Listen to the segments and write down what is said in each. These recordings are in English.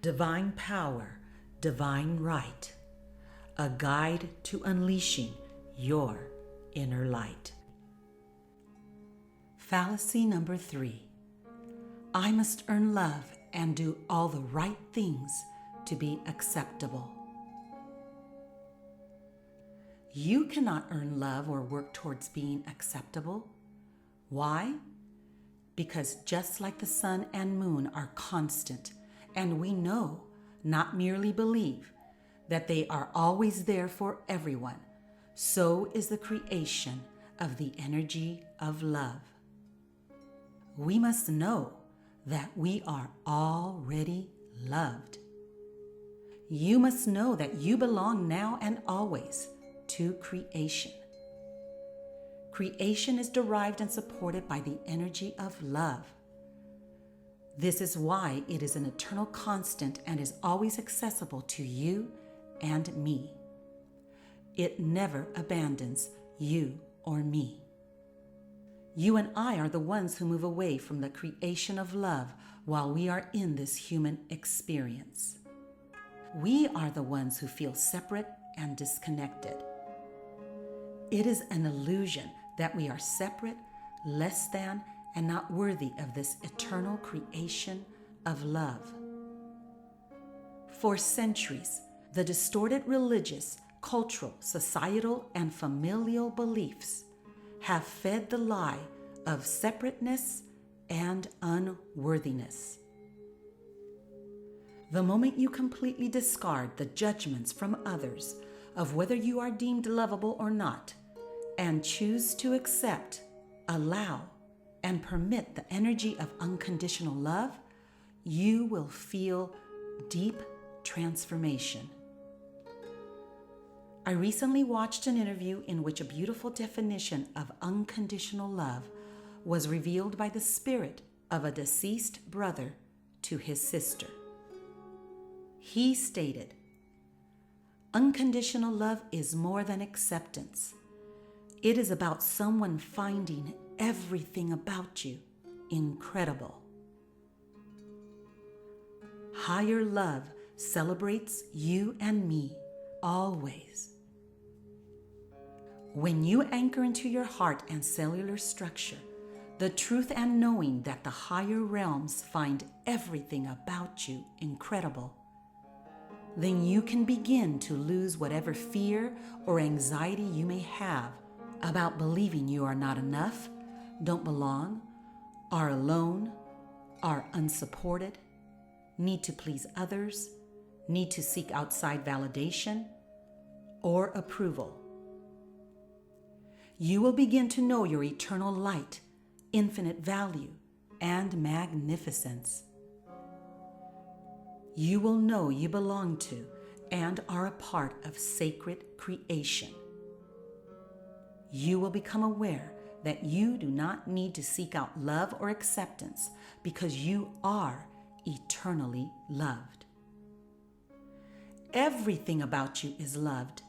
divine power, divine right, a guide to unleashing your inner light. Fallacy number 3. I must earn love and do all the right things to be acceptable. You cannot earn love or work towards being acceptable. Why? Because just like the sun and moon are constant, and we know, not merely believe, that they are always there for everyone, so is the creation of the energy of love. We must know that we are already loved. You must know that you belong now and always to creation. Creation is derived and supported by the energy of love. This is why it is an eternal constant and is always accessible to you and me. It never abandons you or me. You and I are the ones who move away from the creation of love while we are in this human experience. We are the ones who feel separate and disconnected. It is an illusion that we are separate, less than, and not worthy of this eternal creation of love. For centuries, the distorted religious, cultural, societal, and familial beliefs have fed the lie of separateness and unworthiness. The moment you completely discard the judgments from others of whether you are deemed lovable or not, and choose to accept, allow, and permit the energy of unconditional love, you will feel deep transformation. I recently watched an interview in which a beautiful definition of unconditional love was revealed by the spirit of a deceased brother to his sister. He stated, "Unconditional love is more than acceptance. It is about someone finding everything about you incredible. Higher love celebrates you and me always. When you anchor into your heart and cellular structure the truth and knowing that the higher realms find everything about you incredible, then you can begin to lose whatever fear or anxiety you may have about believing you are not enough, don't belong, are alone, are unsupported, need to please others, need to seek outside validation or approval. You will begin to know your eternal light, infinite value, and magnificence. You will know you belong to and are a part of sacred creation. You will become aware that you do not need to seek out love or acceptance because you are eternally loved. Everything about you is loved.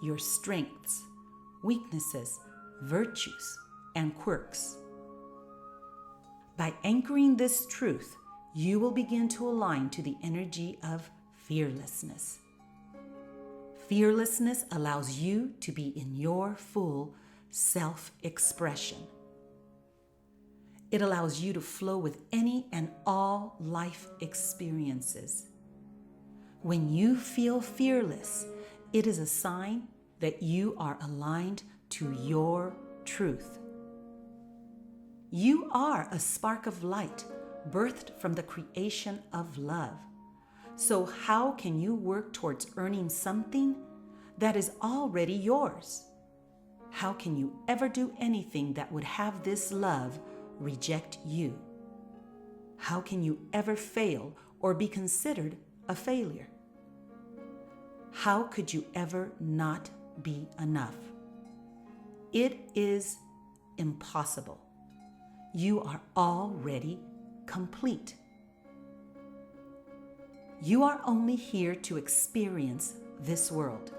Your strengths, weaknesses, virtues, and quirks. By anchoring this truth, you will begin to align to the energy of fearlessness. Fearlessness allows you to be in your full self-expression. It allows you to flow with any and all life experiences. When you feel fearless, it is a sign that you are aligned to your truth. You are a spark of light birthed from the creation of love. So how can you work towards earning something that is already yours? How can you ever do anything that would have this love reject you? How can you ever fail or be considered a failure? How could you ever not be enough? It is impossible. You are already complete. You are only here to experience this world.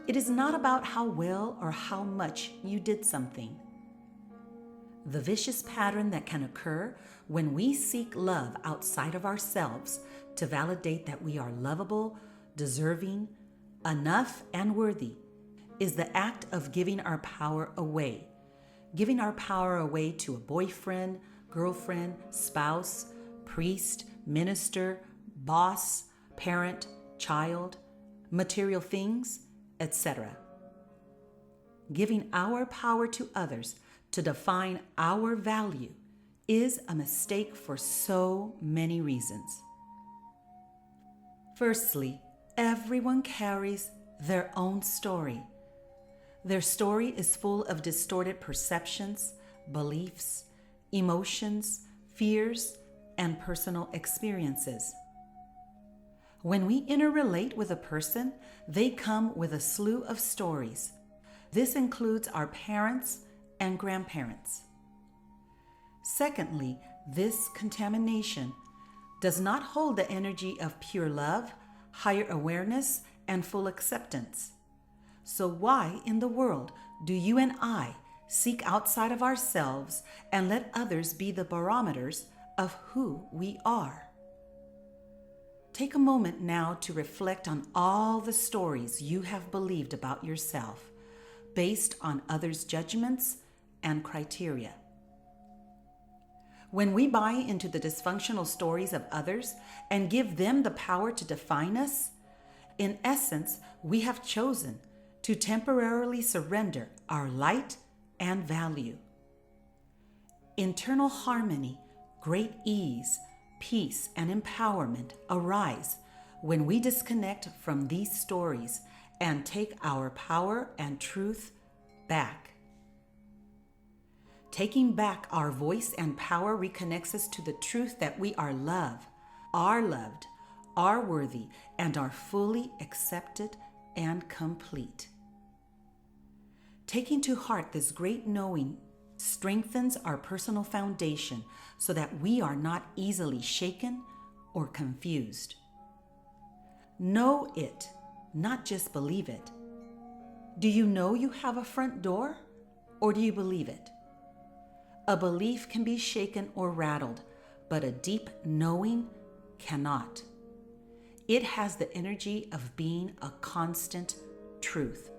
It is not about how well or how much you did something. The vicious pattern that can occur when we seek love outside of ourselves to validate that we are lovable, deserving, enough, and worthy is the act of giving our power away. Giving our power away to a boyfriend, girlfriend, spouse, priest, minister, boss, parent, child, material things, etc. Giving our power to others to define our value is a mistake for so many reasons. Firstly, everyone carries their own story. Their story is full of distorted perceptions, beliefs, emotions, fears, and personal experiences. When we interrelate with a person, they come with a slew of stories. This includes our parents and grandparents. Secondly, this contamination does not hold the energy of pure love, higher awareness, and full acceptance. So why in the world do you and I seek outside of ourselves and let others be the barometers of who we are? Take a moment now to reflect on all the stories you have believed about yourself based on others' judgments and criteria. When we buy into the dysfunctional stories of others and give them the power to define us, in essence, we have chosen to temporarily surrender our light and value. Internal harmony, great ease, peace, and empowerment arise when we disconnect from these stories and take our power and truth back. Taking back our voice and power reconnects us to the truth that we are loved, are worthy, and are fully accepted and complete. Taking to heart this great knowing strengthens our personal foundation so that we are not easily shaken or confused. Know it, not just believe it. Do you know you have a front door, or do you believe it? A belief can be shaken or rattled, but a deep knowing cannot. It has the energy of being a constant truth.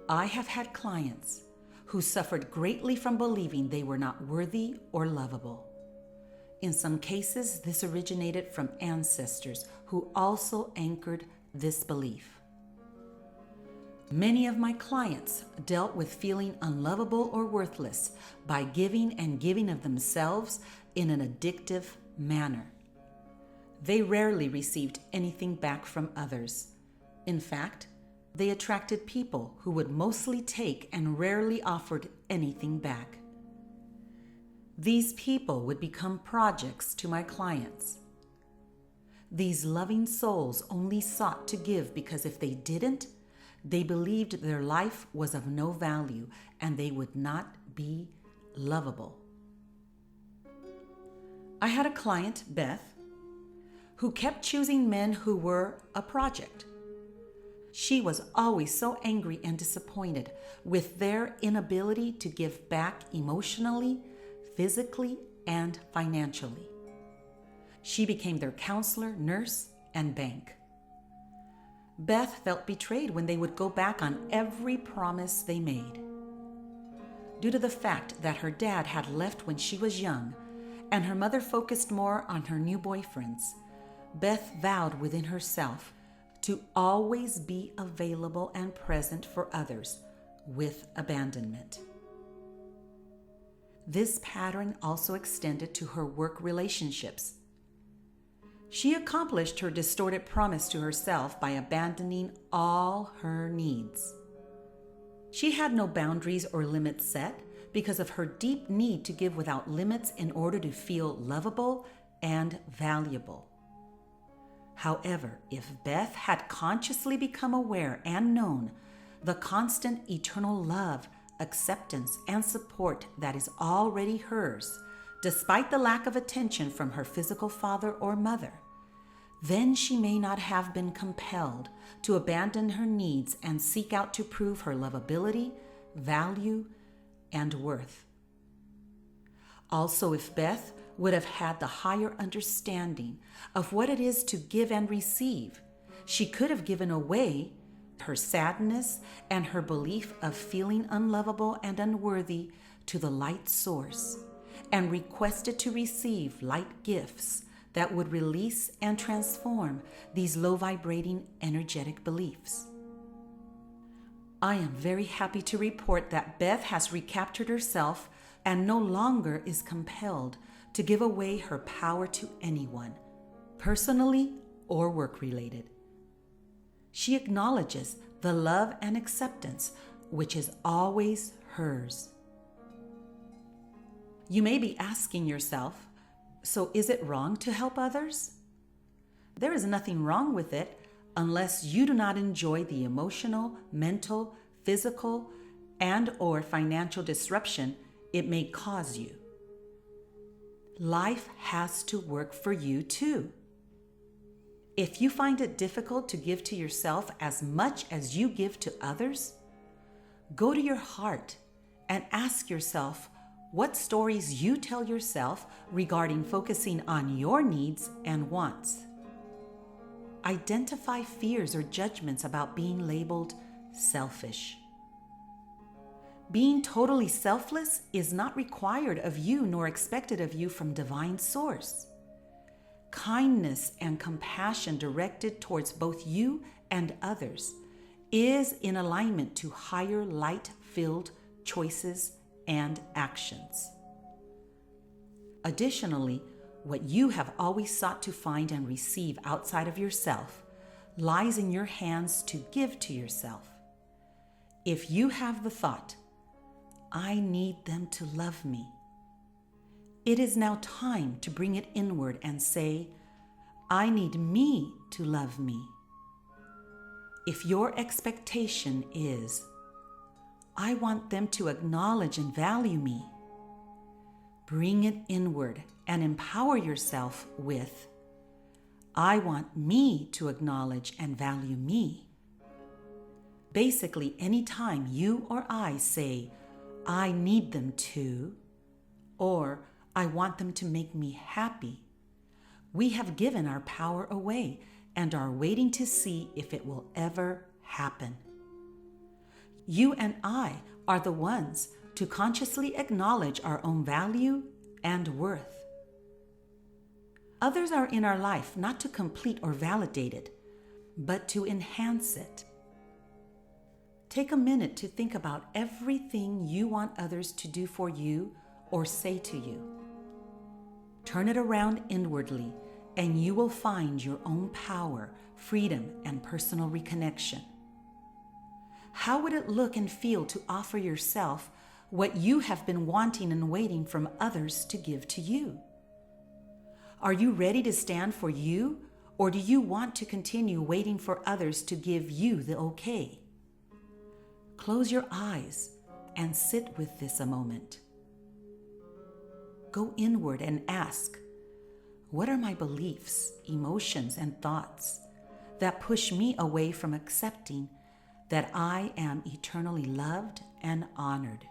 I have had clients who suffered greatly from believing they were not worthy or lovable. In some cases, this originated from ancestors who also anchored this belief. Many of my clients dealt with feeling unlovable or worthless by giving and giving of themselves in an addictive manner. They rarely received anything back from others. In fact, they attracted people who would mostly take and rarely offered anything back. These people would become projects to my clients. These loving souls only sought to give because if they didn't, they believed their life was of no value and they would not be lovable. I had a client, Beth, who kept choosing men who were a project. She was always so angry and disappointed with their inability to give back emotionally, physically, and financially. She became their counselor, nurse, and bank. Beth felt betrayed when they would go back on every promise they made. Due to the fact that her dad had left when she was young and her mother focused more on her new boyfriends, Beth vowed within herself to always be available and present for others with abandonment. This pattern also extended to her work relationships. She accomplished her distorted promise to herself by abandoning all her needs. She had no boundaries or limits set because of her deep need to give without limits in order to feel lovable and valuable. However, if Beth had consciously become aware and known the constant eternal love, acceptance, and support that is already hers, despite the lack of attention from her physical father or mother, then she may not have been compelled to abandon her needs and seek out to prove her lovability, value, and worth. Also, if Beth would have had the higher understanding of what it is to give and receive, she could have given away her sadness and her belief of feeling unlovable and unworthy to the light source, and requested to receive light gifts that would release and transform these low-vibrating energetic beliefs. I am very happy to report that Beth has recaptured herself and no longer is compelled to give away her power to anyone, personally or work-related. She acknowledges the love and acceptance which is always hers. You may be asking yourself, so is it wrong to help others? There is nothing wrong with it unless you do not enjoy the emotional, mental, physical, and/or financial disruption it may cause you. Life has to work for you too. If you find it difficult to give to yourself as much as you give to others, go to your heart and ask yourself what stories you tell yourself regarding focusing on your needs and wants. Identify fears or judgments about being labeled selfish. Being totally selfless is not required of you nor expected of you from divine source. Kindness and compassion directed towards both you and others is in alignment to higher light-filled choices and actions. Additionally, what you have always sought to find and receive outside of yourself lies in your hands to give to yourself. If you have the thought, I need them to love me, it is now time to bring it inward and say, I need me to love me. If your expectation is, I want them to acknowledge and value me, bring it inward and empower yourself with, I want me to acknowledge and value me. Basically, anytime you or I say, I need them to, or I want them to make me happy, we have given our power away and are waiting to see if it will ever happen. You and I are the ones to consciously acknowledge our own value and worth. Others are in our life not to complete or validate it, but to enhance it. Take a minute to think about everything you want others to do for you or say to you. Turn it around inwardly, and you will find your own power, freedom, and personal reconnection. How would it look and feel to offer yourself what you have been wanting and waiting from others to give to you? Are you ready to stand for you, or do you want to continue waiting for others to give you the okay? Close your eyes and sit with this a moment. Go inward and ask, what are my beliefs, emotions, and thoughts that push me away from accepting that I am eternally loved and honored?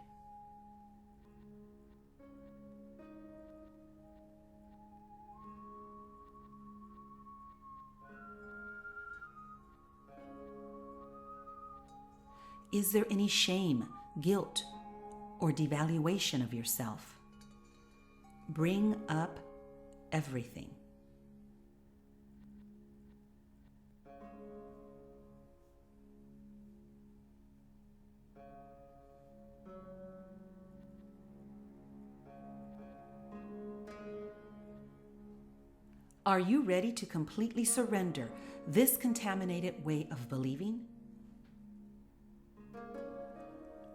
Is there any shame, guilt, or devaluation of yourself? Bring up everything. Are you ready to completely surrender this contaminated way of believing?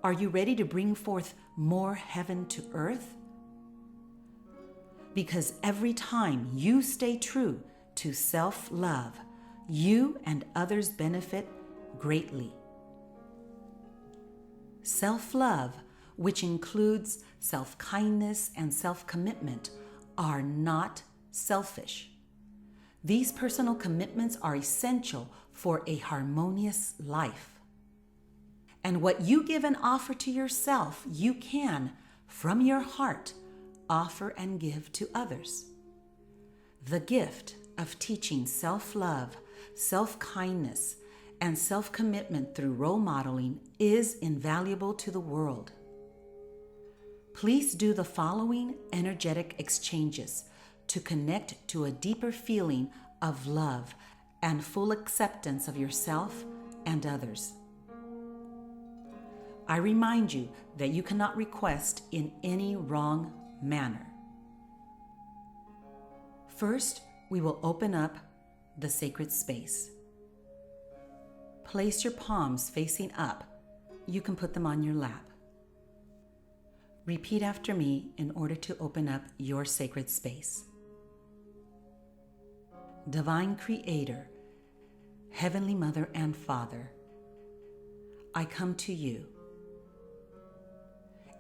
Are you ready to bring forth more heaven to earth? Because every time you stay true to self-love, you and others benefit greatly. Self-love, which includes self-kindness and self-commitment, are not selfish. These personal commitments are essential for a harmonious life. And what you give and offer to yourself, you can, from your heart, offer and give to others. The gift of teaching self-love, self-kindness, and self-commitment through role modeling is invaluable to the world. Please do the following energetic exchanges to connect to a deeper feeling of love and full acceptance of yourself and others. I remind you that you cannot request in any wrong manner. First, we will open up the sacred space. Place your palms facing up. You can put them on your lap. Repeat after me in order to open up your sacred space. Divine Creator, Heavenly Mother and Father, I come to you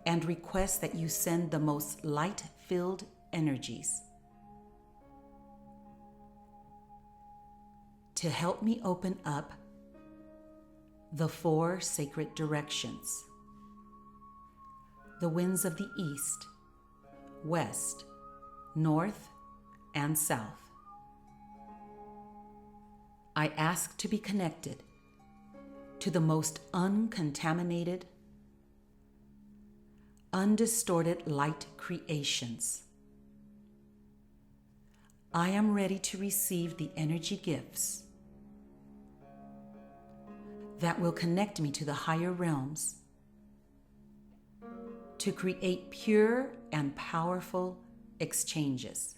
and request that you send the most light-filled energies to help me open up the 4 sacred directions: the winds of the east, west, north, and south. I ask to be connected to the most uncontaminated, undistorted light creations. I am ready to receive the energy gifts that will connect me to the higher realms to create pure and powerful exchanges.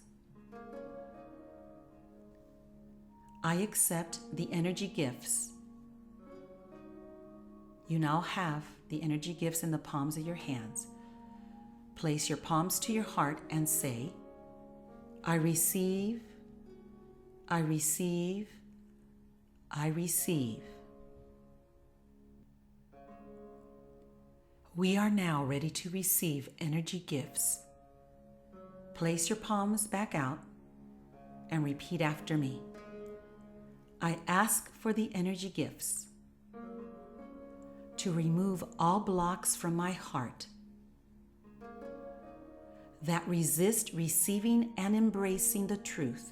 I accept the energy gifts. You now have the energy gifts in the palms of your hands. Place your palms to your heart and say, I receive, I receive, I receive. We are now ready to receive energy gifts. Place your palms back out and repeat after me. I ask for the energy gifts to remove all blocks from my heart that resist receiving and embracing the truth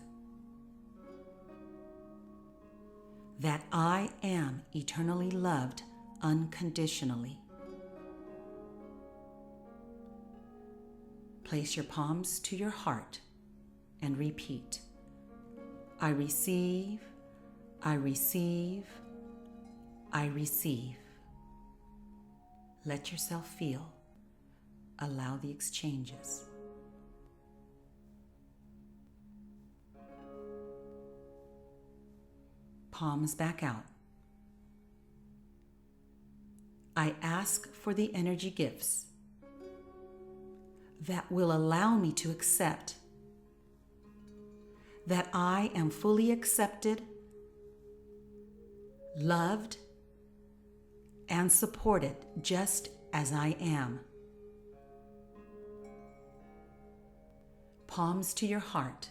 that I am eternally loved unconditionally. Place your palms to your heart and repeat, I receive, I receive, I receive. Let yourself feel. Allow the exchanges. Palms back out. I ask for the energy gifts that will allow me to accept that I am fully accepted, loved, and supported just as I am. Palms to your heart.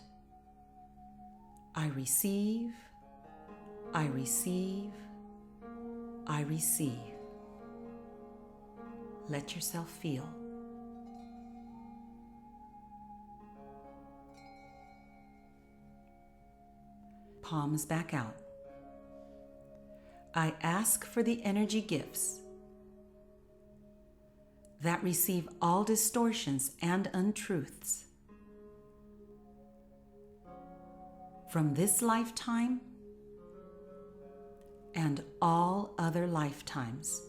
I receive, I receive, I receive. Let yourself feel. Palms back out. I ask for the energy gifts that receive all distortions and untruths from this lifetime and all other lifetimes.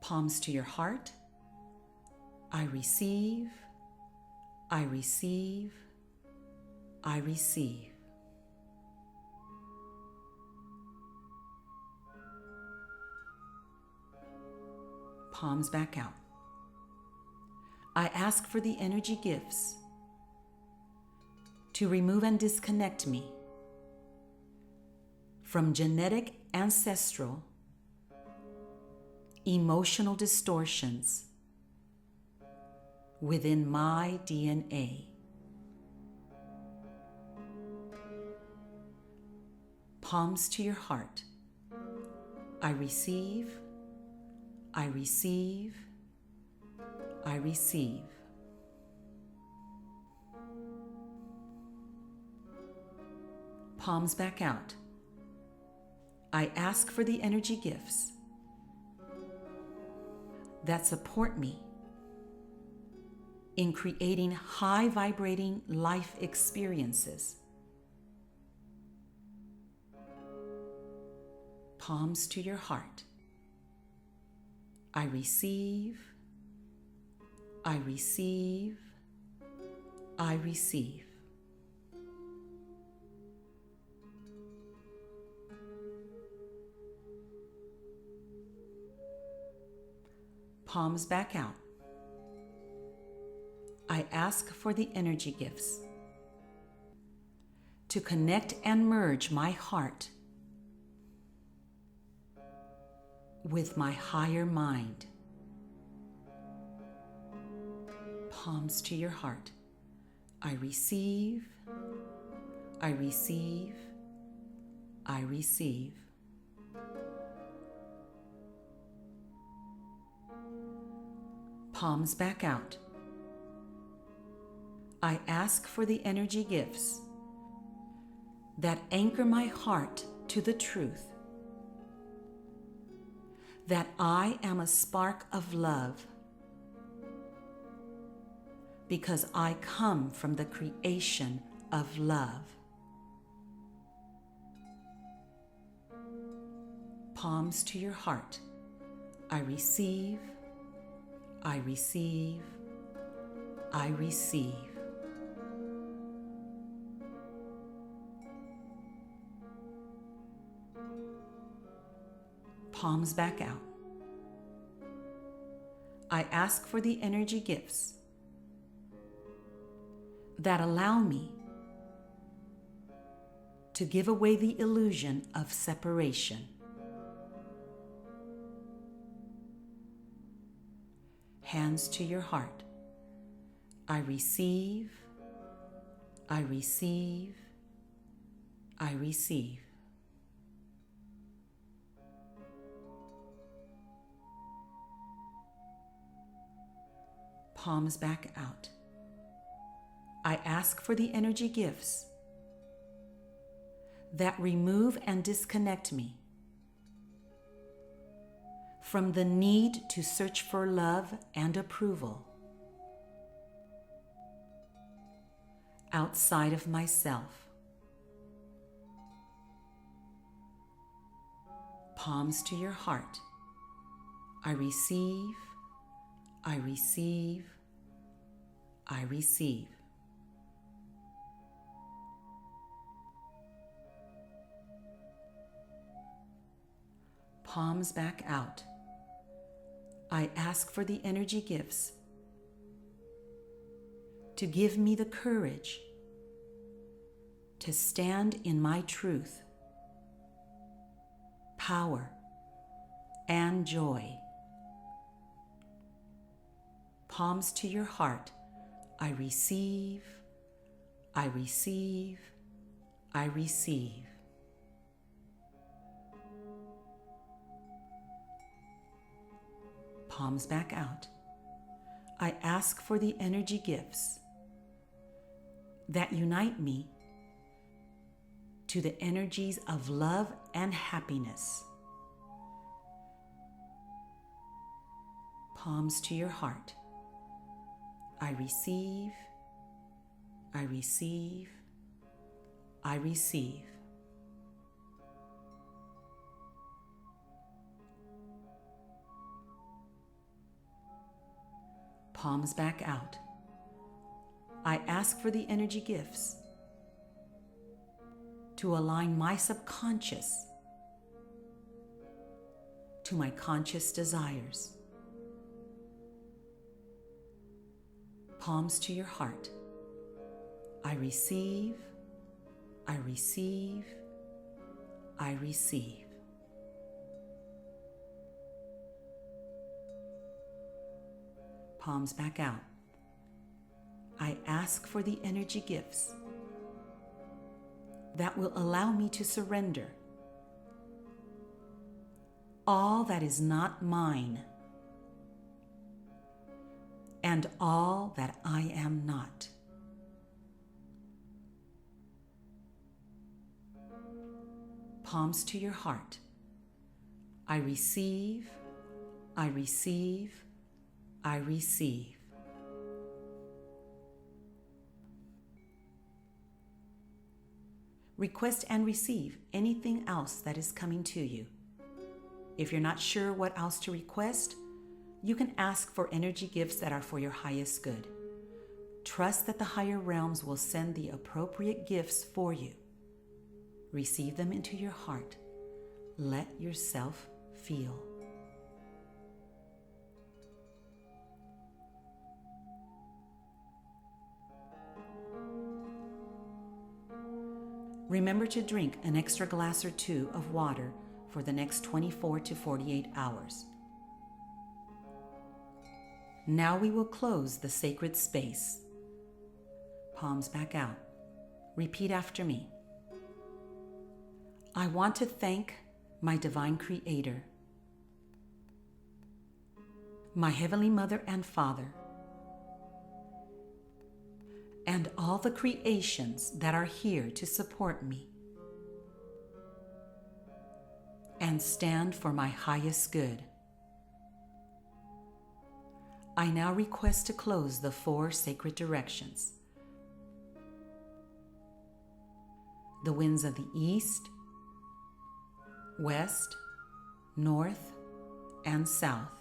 Palms to your heart. I receive, I receive, I receive. Palms back out. I ask for the energy gifts to remove and disconnect me from genetic, ancestral, emotional distortions within my DNA. Palms to your heart. I receive, I receive. I receive. Palms back out. I ask for the energy gifts that support me in creating high vibrating life experiences. Palms to your heart. I receive. I receive. I receive. Palms back out. I ask for the energy gifts to connect and merge my heart with my higher mind. Palms to your heart. I receive. I receive. I receive. Palms back out. I ask for the energy gifts that anchor my heart to the truth that I am a spark of love because I come from the creation of love. Palms to your heart. I receive. I receive. I receive. Palms back out. I ask for the energy gifts that allow me to give away the illusion of separation. Hands to your heart. I receive. I receive. I receive. Palms back out. I ask for the energy gifts that remove and disconnect me from the need to search for love and approval outside of myself. Palms to your heart. I receive. I receive. I receive. Palms back out. I ask for the energy gifts to give me the courage to stand in my truth, power, and joy. Palms to your heart. I receive. I receive. I receive. Palms back out. I ask for the energy gifts that unite me to the energies of love and happiness. Palms to your heart. I receive. I receive. I receive. Palms back out. I ask for the energy gifts to align my subconscious to my conscious desires. Palms to your heart. I receive. I receive. I receive. Palms back out. I ask for the energy gifts that will allow me to surrender all that is not mine and all that I am not. Palms to your heart. I receive, I receive, I receive. Request and receive anything else that is coming to you. If you're not sure what else to request, you can ask for energy gifts that are for your highest good. Trust that the higher realms will send the appropriate gifts for you. Receive them into your heart. Let yourself feel. Remember to drink an extra glass or two of water for the next 24 to 48 hours. Now we will close the sacred space. Palms back out. Repeat after me. I want to thank my divine creator, my heavenly mother and father, and all the creations that are here to support me and stand for my highest good. I now request to close the 4 sacred directions: the winds of the east, west, north, and south.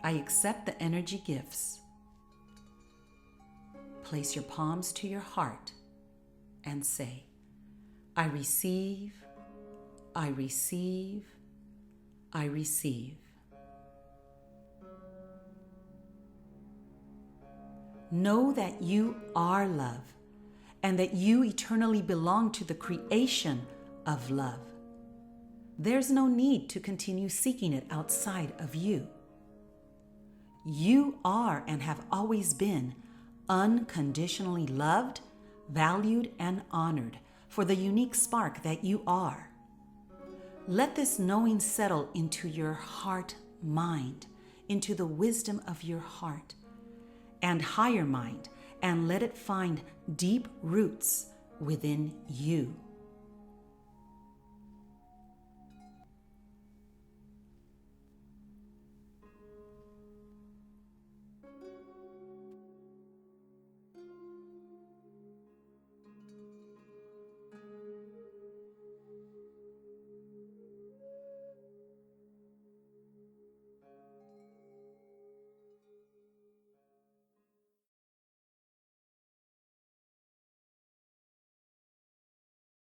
I accept the energy gifts. Place your palms to your heart and say, I receive, I receive, I receive. Know that you are love and that you eternally belong to the creation of love. There's no need to continue seeking it outside of you. You are and have always been unconditionally loved, valued, and honored for the unique spark that you are. Let this knowing settle into your heart mind, into the wisdom of your heart and higher mind, and let it find deep roots within you.